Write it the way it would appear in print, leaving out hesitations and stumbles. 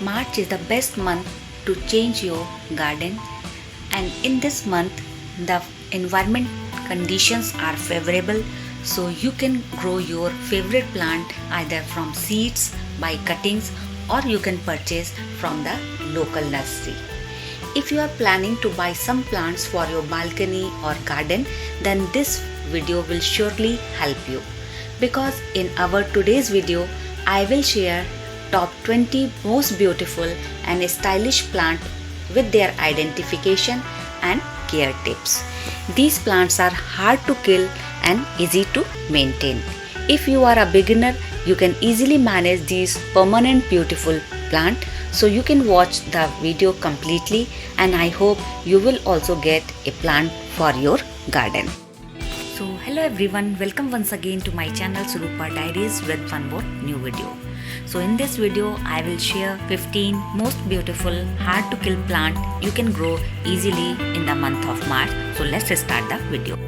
March is the best month to change your garden, and in this month the environment conditions are favorable, so you can grow your favorite plant either from seeds, by cuttings, or you can purchase from the local nursery. If you are planning to buy some plants for your balcony or garden, then this video will surely help you, because in our today's video I will share top 20 most beautiful and stylish plant with their identification and care tips. These plants are hard to kill and easy to maintain. If you are a beginner, you can easily manage these permanent beautiful plant, so you can watch the video completely, and I hope you will also get a plant for your garden. So hello everyone, welcome once again to my channel Swaroopa Diaries with one more new video. So in this video I will share 15 most beautiful hard to kill plant you can grow easily in the month of March. So let's start the video.